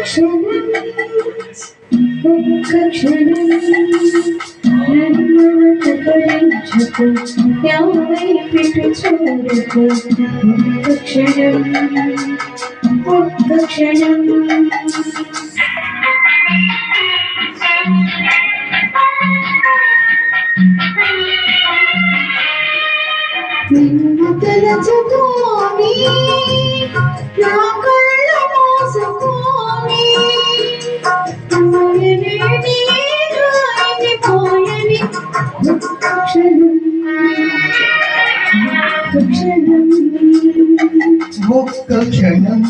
క్షణం నన్ను కరించుకు యావై పిటు చూడుకు ఒక్క క్షణం నిన్ను తలచుకోని నా కళ్ళ మోసుకొని పోయని ఒక్క క్షణం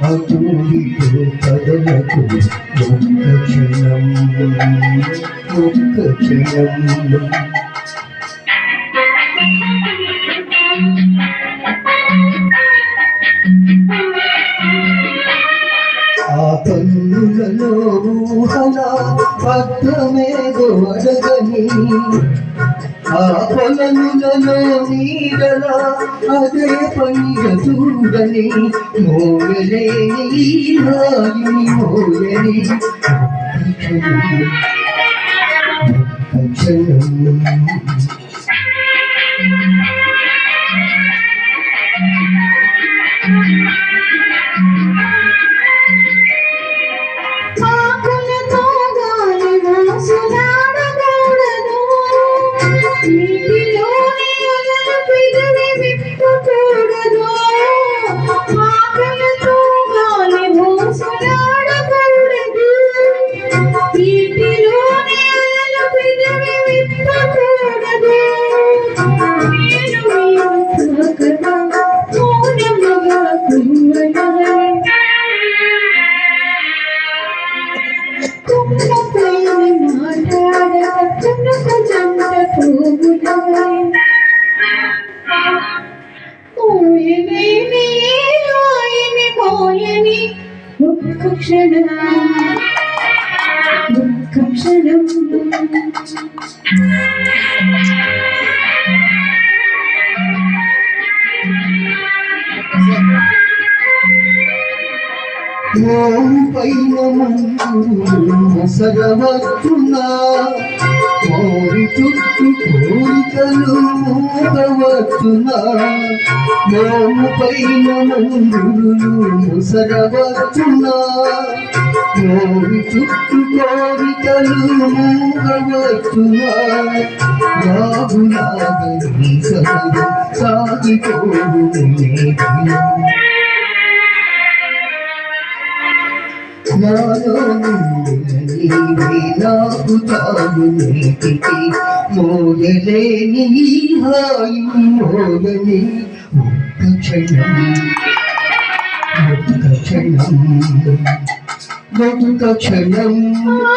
అతూరితో కదలకు ఒక్క క్షణం ఆ కన్నులలో ఊహల అర్థమేదో అడగని ఆ పొలములలో నీడల అదే పనిగా చూడని మోయలేని హాయిని మోయని క్షణం ఆకులతో గాలి వాసులాడకూడదు నీటిలోని అలల పెదవి విప్పకూడదు ఆకులతో గాలి వాసులాడకూడదు నీటిలోని అలల పెదవి విప్పకూడదు నేను తాకగా మౌనముగా కుమ్మగా పైన సరవచ్చున్నా కోరి చుట్టూ కోరికలు మూగవచ్చునా పైన సరవచ్చున్నా కోరి చుట్టూ కోరికలు మూగవచ్చునా బాబులాగని సగలు సాగిపోవు నాలో నీవే నాకు తాను నీటికి మోయలేని హాయి మోయని ఒక్క క్షణం ఆ